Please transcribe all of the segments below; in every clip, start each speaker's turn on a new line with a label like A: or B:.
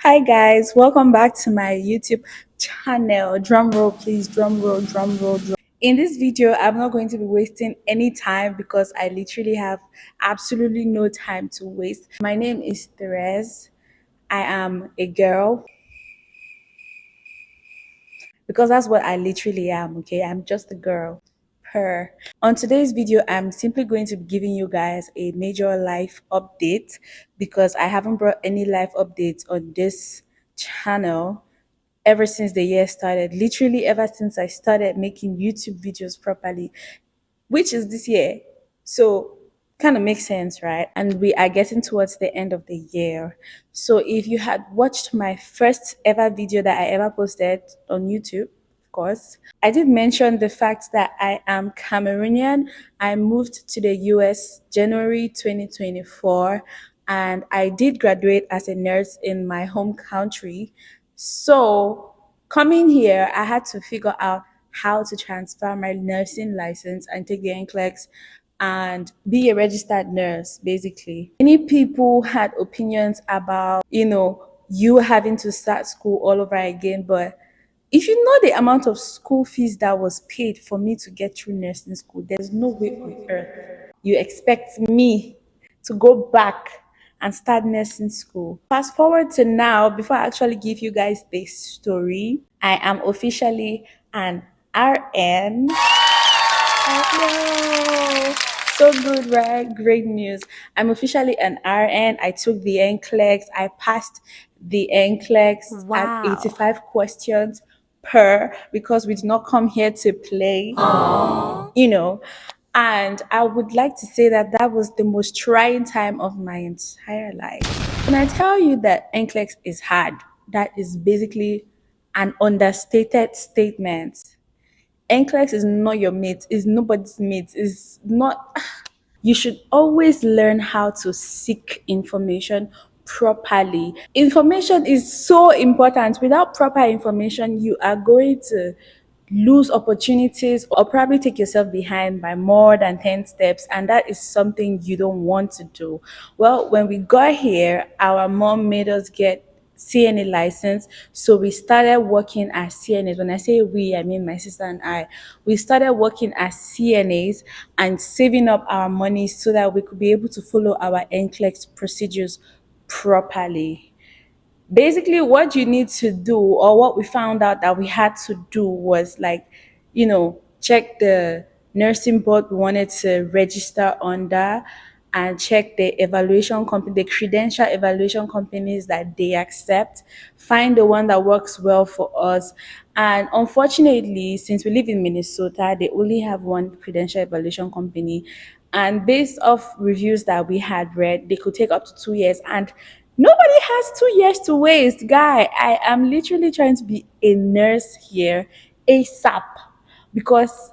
A: Hi guys, welcome back to my YouTube channel. Drum roll please, drum roll, drum roll, drum. In this video, I'm not going to be wasting any time because I literally have absolutely no time to waste. My name is Therese. I am a girl because that's what I literally am, okay? I'm just a girl. Per. On today's video, I'm simply going to be giving you guys a major life update because I haven't brought any life updates on this channel ever since the year started. Literally, ever since I started making YouTube videos properly, which is this year. So, kind of makes sense, right? And we are getting towards the end of the year. So, if you had watched my first ever video that I ever posted on YouTube, of course, I did mention the fact that I am Cameroonian. I moved to the US January 2024 and I did graduate as a nurse in my home country. So, coming here, I had to figure out how to transfer my nursing license and take the Nclex and be a registered nurse, basically. Many people had opinions about, you having to start school all over again, but if you know the amount of school fees that was paid for me to get through nursing school, there's no way on earth you expect me to go back and start nursing school. Fast forward to now, before I actually give you guys this story, I am officially an RN. Wow. So good, right? Great news. I'm officially an RN. I took the NCLEX. I passed the NCLEX at
B: Wow.
A: 85 questions per because we did not come here to play, you know. And I would like to say that that was the most trying time of my entire life. When I tell you that NCLEX is hard, that is basically an understated statement. Nclex is not your mate, is nobody's mate, is not. You should always learn how to seek information properly. Information is so important. Without proper information, you are going to lose opportunities or probably take yourself behind by more than 10 steps, and that is something you don't want to do. Well, when we got here, our mom made us get CNA license. So we started working as CNAs. When I say we, I mean my sister and I. We started working as CNAs and saving up our money so that we could be able to follow our NCLEX procedures properly. Basically, what you need to do, or what we found out that we had to do, was like, check the nursing board we wanted to register under and check the evaluation company, the credential evaluation companies that they accept, find the one that works well for us. And unfortunately, since we live in Minnesota, they only have one credential evaluation company. And based off reviews that we had read, they could take up to 2 years. And nobody has 2 years to waste. Guy, I am literally trying to be a nurse here ASAP because,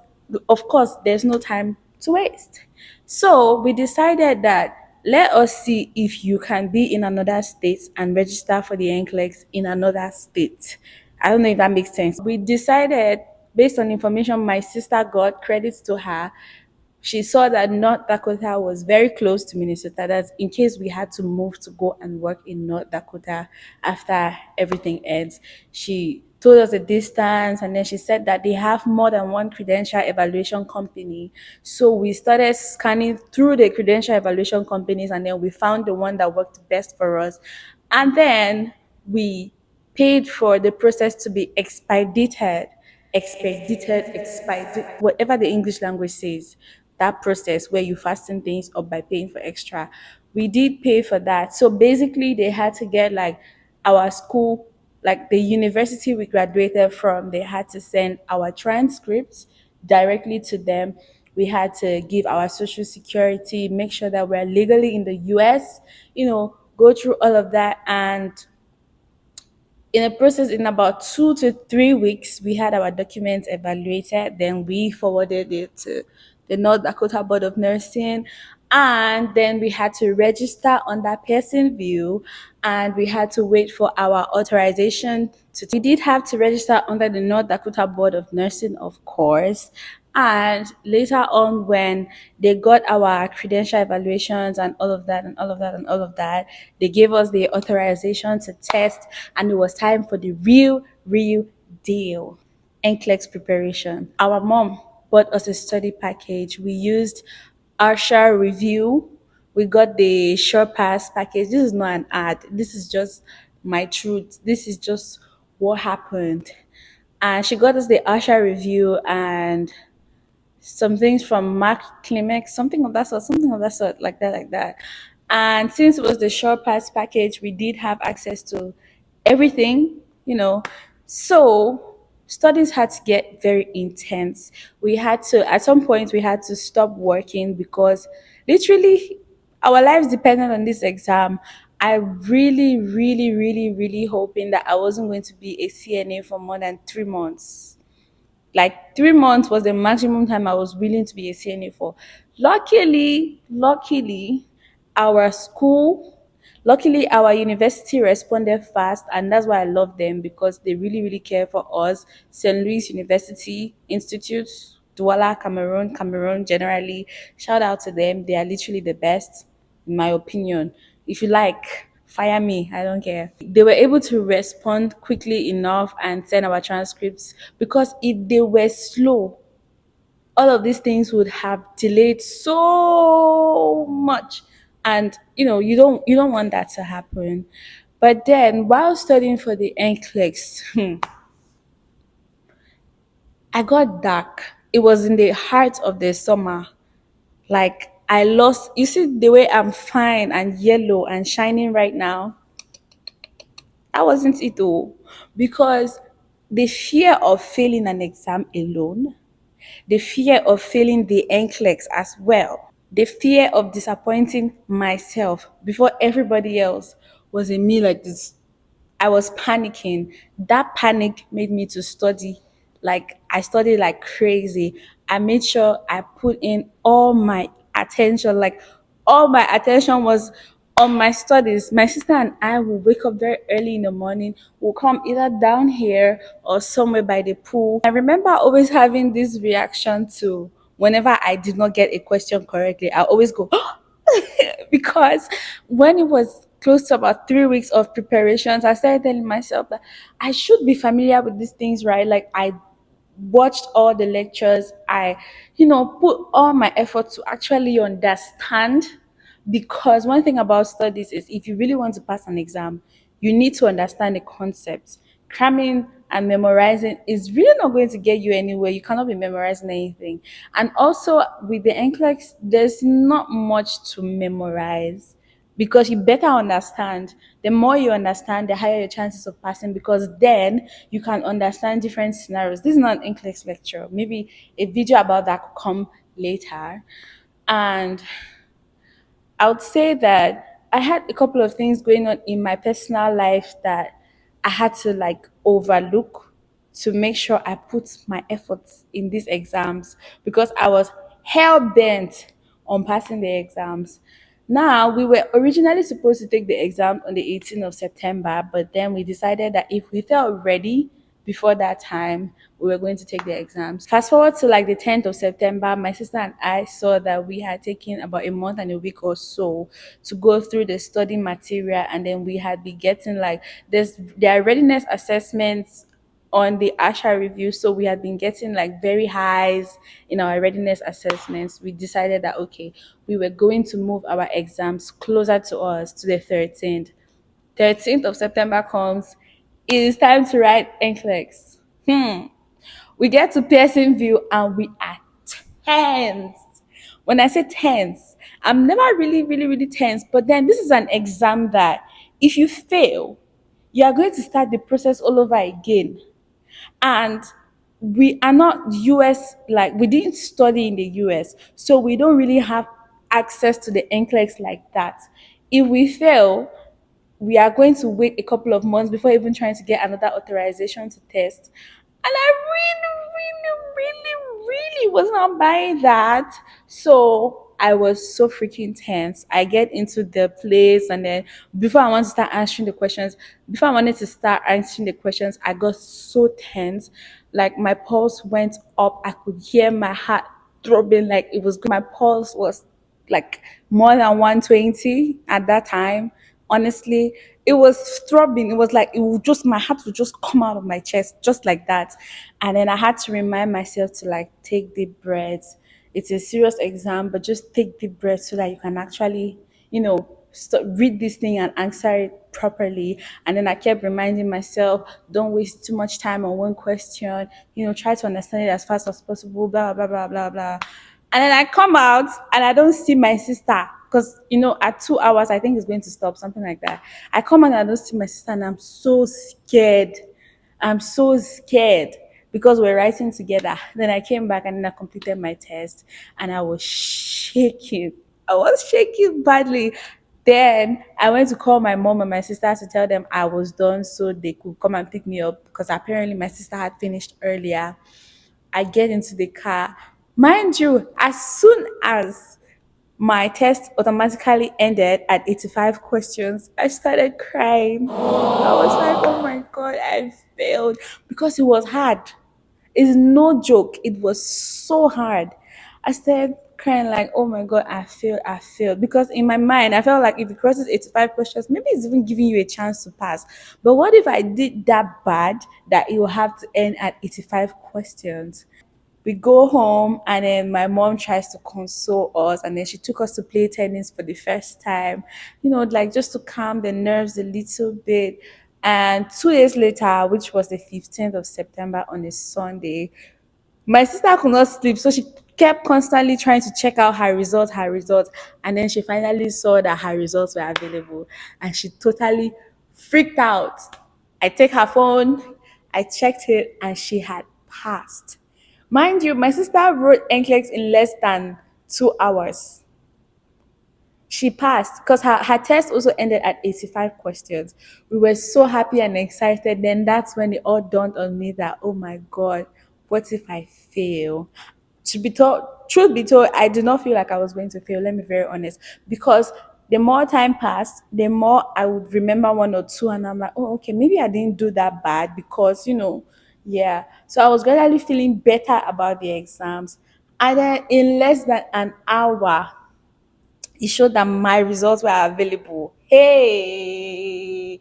A: of course, there's no time to waste. So we decided that let us see if you can be in another state and register for the NCLEX in another state. I don't know if that makes sense. We decided, based on information my sister got, credits to her, she saw that North Dakota was very close to Minnesota. That's in case we had to move to go and work in North Dakota after everything ends. She told us the distance and then she said that they have more than one credential evaluation company. So we started scanning through the credential evaluation companies and then we found the one that worked best for us. And then we paid for the process to be expedited, whatever the English language says, that process where you fasten things up by paying for extra. We did pay for that. So basically, they had to get like our school, like the university we graduated from, they had to send our transcripts directly to them. We had to give our social security, make sure that we're legally in the US, go through all of that. And in a process, in about 2 to 3 weeks, we had our documents evaluated. Then we forwarded it to the North Dakota Board of Nursing. And then we had to register under Pearson View and we had to wait for our authorization. We did have to register under the North Dakota Board of Nursing, of course. And later on, when they got our credential evaluations and all of that and all of that and all of that, they gave us the authorization to test, and it was time for the real deal. Nclex preparation. Our mom bought us a study package. We used Arsha Review. We got the Sure Pass package. This is not an ad. This is just my truth. This is just what happened. And she got us the Arsha Review and some things from Mark Klimek, something of that sort, like that. And since it was the short pass package, we did have access to everything, you know. So studies had to get very intense. We had to, at some point, we had to stop working because literally our lives depended on this exam. I really hoping that I wasn't going to be a CNA for more than 3 months. Like 3 months was the maximum time I was willing to be a CNA for. Luckily, our school, luckily our university responded fast, and that's why I love them because they really care for us. St. Louis University Institute, Douala, Cameroon generally. Shout out to them. They are literally the best, in my opinion. If you like, fire me, I don't care. They were able to respond quickly enough and send our transcripts, because if they were slow, all of these things would have delayed so much. And you don't want that to happen. But then while studying for the NCLEX, I got dark. It was in the heart of the summer. Like, I lost, you see the way I'm fine and yellow and shining right now. That wasn't it though. Because the fear of failing an exam alone, the fear of failing the NCLEX as well, the fear of disappointing myself before everybody else was in me like this. I was panicking. That panic made me to study. Like, I studied like crazy. I made sure I put in all my attention. Like, all my attention was on my studies. My sister and I will wake up very early in the morning. We'll come either down here or somewhere by the pool. I remember always having this reaction to whenever I did not get a question correctly. I always go, because when it was close to about 3 weeks of preparations, I started telling myself that I should be familiar with these things, right? Like, I watched all the lectures. I, put all my effort to actually understand. Because one thing about studies is, if you really want to pass an exam, you need to understand the concepts. Cramming and memorizing is really not going to get you anywhere. You cannot be memorizing anything. And also with the NCLEX, there's not much to memorize, because you better understand. The more you understand, the higher your chances of passing, because then you can understand different scenarios. This is not an NCLEX lecture. Maybe a video about that could come later. And I would say that I had a couple of things going on in my personal life that I had to like overlook to make sure I put my efforts in these exams, because I was hell bent on passing the exams. Now, we were originally supposed to take the exam on the 18th of September, but then we decided that if we felt ready before that time, we were going to take the exams. Fast forward to like the 10th of September, my sister and I saw that we had taken about a month and a week or so to go through the study material, and then we had been getting like there are readiness assessments on the Asha review. So we had been getting like very highs in our readiness assessments. We decided that okay, we were going to move our exams closer to us to the 13th. 13th of September comes. It is time to write NCLEX. We get to Pearson View and we are tense. When I say tense, I'm never really tense, but then this is an exam that if you fail, you are going to start the process all over again. And we are not US, like we didn't study in the US, so we don't really have access to the NCLEX like that. If we fail, we are going to wait a couple of months before even trying to get another authorization to test. And I really was not buying that. So I was so freaking tense. I get into the place, and then before I want to start answering the questions, before I wanted to start answering the questions, I got so tense. Like my pulse went up. I could hear my heart throbbing like it was. My pulse was like more than 120 at that time. Honestly, it was throbbing. It was like it would just my heart would just come out of my chest just like that. And then I had to remind myself to like take deep breaths. It's a serious exam, but just take deep breaths so that you can actually, read this thing and answer it properly. And then I kept reminding myself, don't waste too much time on one question. Try to understand it as fast as possible. Blah blah blah blah blah. And then I come out and I don't see my sister because at 2 hours I think it's going to stop, something like that. I come out and I don't see my sister and I'm so scared. I'm so scared because we're writing together. Then I came back and then I completed my test and I was shaking. I was shaking badly. Then I went to call my mom and my sister to tell them I was done so they could come and pick me up because apparently my sister had finished earlier. I get into the car. Mind you, as soon as my test automatically ended at 85 questions, I started crying. I was like, oh my God, I failed because it was hard. It's no joke. It was so hard. I started crying like, oh my God, I failed. Because in my mind, I felt like if it crosses 85 questions, maybe it's even giving you a chance to pass. But what if I did that bad that it will have to end at 85 questions? We go home and then my mom tries to console us and then she took us to play tennis for the first time, like just to calm the nerves a little bit. And 2 days later, which was the 15th of September on a Sunday, my sister could not sleep, so she kept constantly trying to check out her results, and then she finally saw that her results were available, and she totally freaked out. I take her phone, I checked it, and she had passed. Mind you, my sister wrote Nclex in less than 2 hours. She passed because her test also ended at 85 questions. We were so happy and excited. Then that's when it all dawned on me that, oh my God, what if I fail? To be told, truth be told, I did not feel like I was going to fail. Let me be very honest. Because the more time passed, the more I would remember one or two. And I'm like, oh, okay, maybe I didn't do that bad because, yeah. So I was gradually feeling better about the exams. And then in less than an hour, it showed that my results were available. Hey,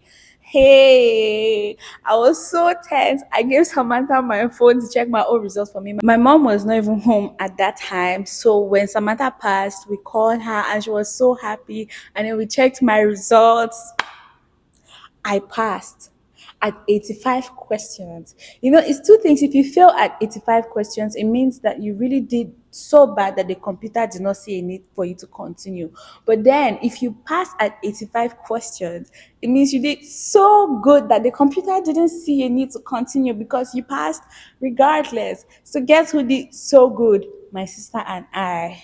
A: I was so tense. I gave Samantha my phone to check my own results for me. My mom was not even home at that time. So when Samantha passed, we called her and she was so happy. And then we checked my results. I passed at 85 questions. It's two things. If you fail at 85 questions, it means that you really did so bad that the computer did not see a need for you to continue. But then, if you pass at 85 questions, it means you did so good that the computer didn't see a need to continue because you passed regardless. So, guess who did so good? My sister and I.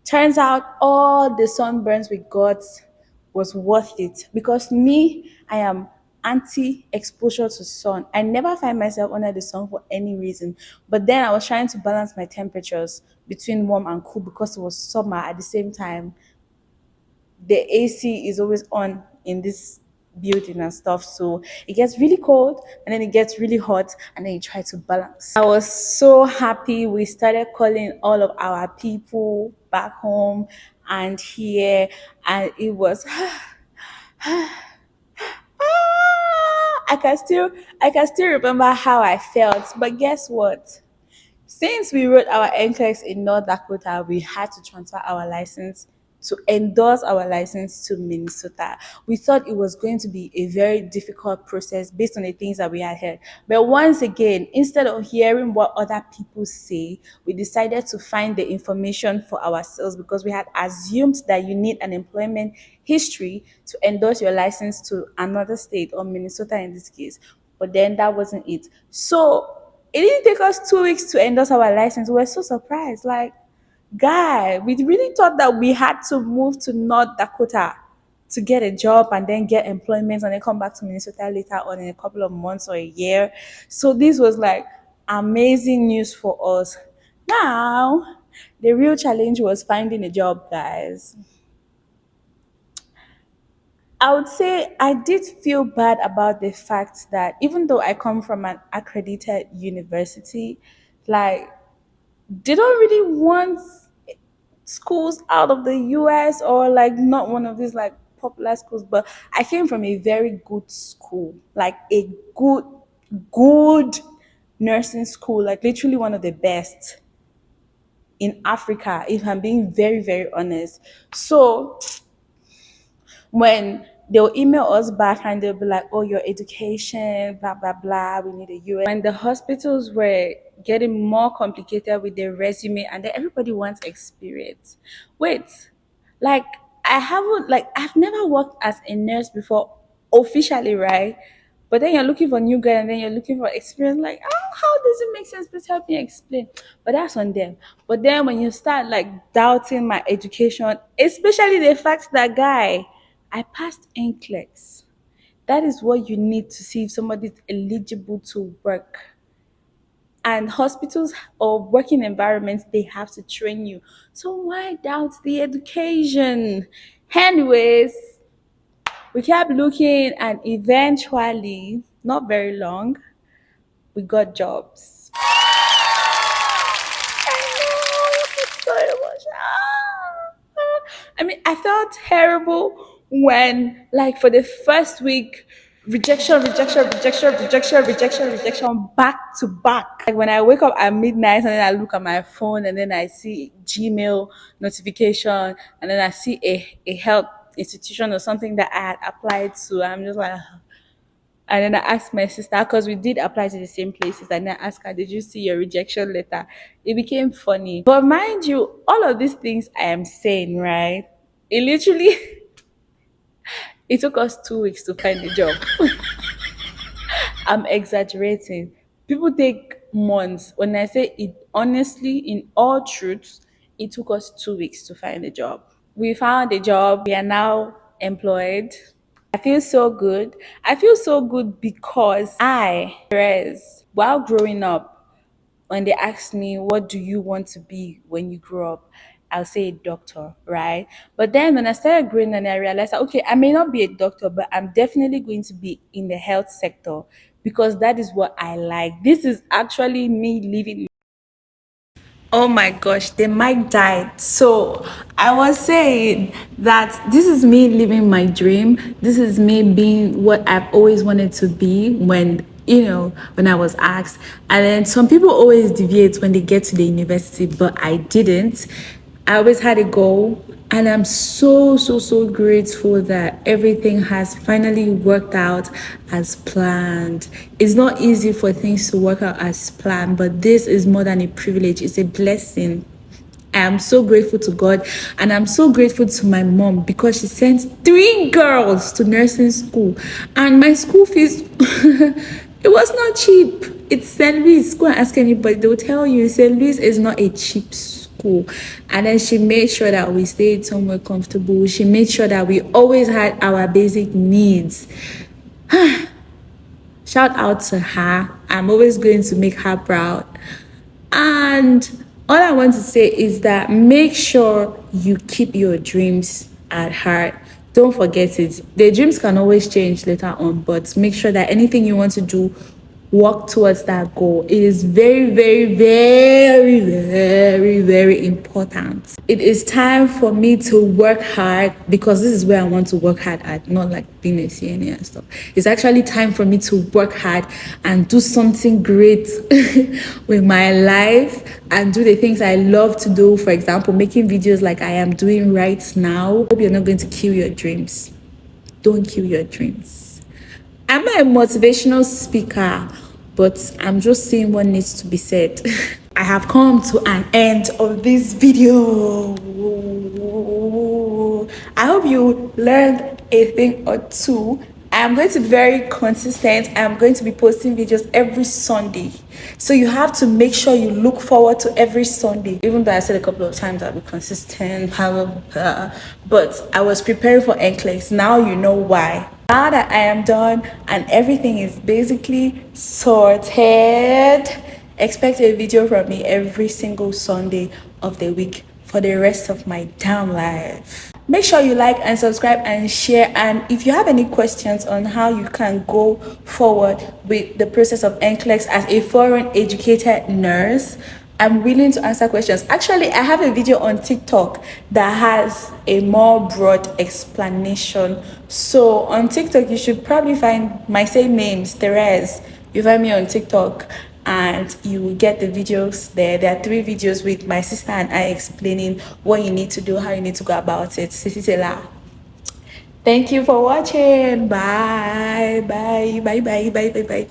A: Turns out all the sunburns we got was worth it because me, I am anti exposure to sun. I never find myself under the sun for any reason. But then I was trying to balance my temperatures between warm and cool because it was summer at the same time. The AC is always on in this building and stuff. So it gets really cold and then it gets really hot and then you try to balance. I was so happy. We started calling all of our people back home and here, and it was I can still remember how I felt. But guess what? Since we wrote our NCLEX in North Dakota, we had to transfer our license to endorse our license to Minnesota. We thought it was going to be a very difficult process based on the things that we had heard. But once again, instead of hearing what other people say, we decided to find the information for ourselves because we had assumed that you need an employment history to endorse your license to another state or Minnesota in this case. But then that wasn't it. So it didn't take us 2 weeks to endorse our license. We were so surprised. Like, guy, we really thought that we had to move to North Dakota to get a job and then get employment and then come back to Minnesota later on in a couple of months or a year. So this was like amazing news for us. Now, The real challenge was finding a job, guys. I would say I did feel bad about the fact that even though I come from an accredited university, like they don't really want schools out of the US or like not one of these like popular schools, but I came from a very good school, like a good nursing school, like literally one of the best in Africa, if I'm being very, very honest. So when they'll email us back and they'll be like, oh, your education, blah, blah, blah, we need a US. When the hospitals were getting more complicated with their resume and then everybody wants experience. Wait, like I've never worked as a nurse before officially, right? But then you're looking for new girl and then you're looking for experience. Like, oh, how does it make sense? Please help me explain. But that's on them. But then when you start like doubting my education, especially the fact that guy, I passed Nclex. That is what you need to see if somebody's eligible to work. And hospitals or working environments, they have to train you. So why doubt the education? Anyways, we kept looking and eventually, not very long, we got jobs. I know, it's so emotional. I mean, I felt terrible when, like, for the first week, rejection, back to back. Like when I wake up at midnight and then I look at my phone and then I see Gmail notification and then I see a health institution or something that I had applied to. I'm just like, and then I asked my sister, because we did apply to the same places, and then I asked her, did you see your rejection letter? It became funny. But mind you, all of these things I am saying, right? It literally it took us 2 weeks to find a job. I'm exaggerating. People take months. When I say it honestly, in all truth, it took us 2 weeks to find a job. We found a job. We are now employed. I feel so good. I feel so good because whereas while growing up, when they ask me, what do you want to be when you grow up? I'll say a doctor, right? But then when I started growing and I realized, that, okay, I may not be a doctor, but I'm definitely going to be in the health sector because that is what I like. This is actually me living. Oh my gosh, the mic died. So I was saying that this is me living my dream. This is me being what I've always wanted to be when I was asked. And then some people always deviate when they get to the university, but I didn't. I always had a goal, and I'm so grateful that everything has finally worked out as planned. It's not easy for things to work out as planned, but this is more than a privilege, it's a blessing. I am so grateful to God, and I'm so grateful to my mom because she sent 3 girls to nursing school, and my school fees it was not cheap. It's St. Louis. Go and ask anybody, they'll tell you St. Louis is not a cheap school. And then she made sure that we stayed somewhere comfortable. She made sure that we always had our basic needs. Shout out to her. I'm always going to make her proud. And all I want to say is that make sure you keep your dreams at heart. Don't forget it. The dreams can always change later on, but make sure that anything you want to do, work towards that goal. It is very important. It is time for me to work hard because this is where I want to work hard at, not like being a CNA and stuff. It's actually time for me to work hard and do something great with my life and do the things I love to do. For example, making videos like I am doing right now. Hope you're not going to kill your dreams. Don't kill your dreams. I'm not a motivational speaker, but I'm just saying what needs to be said. I have come to an end of this video. I hope you learned a thing or two. I'm going to be very consistent. I'm going to be posting videos every Sunday. So you have to make sure you look forward to every Sunday. Even though I said a couple of times I'll be consistent, blah, blah, blah. But I was preparing for Nclex. Now you know why. Now that I am done and everything is basically sorted, expect a video from me every single Sunday. of the week for the rest of my damn life. Make sure you like and subscribe and share. And if you have any questions on how you can go forward with the process of Nclex as a foreign educated nurse, I'm willing to answer questions. Actually, I have a video on TikTok that has a more broad explanation. So on TikTok, you should probably find my same name, Therese. You find me on TikTok and you will get the videos there. There are 3 videos with my sister and I explaining what you need to do, how you need to go about it. Thank you for watching. Bye. Bye. Bye. Bye. Bye. Bye. Bye.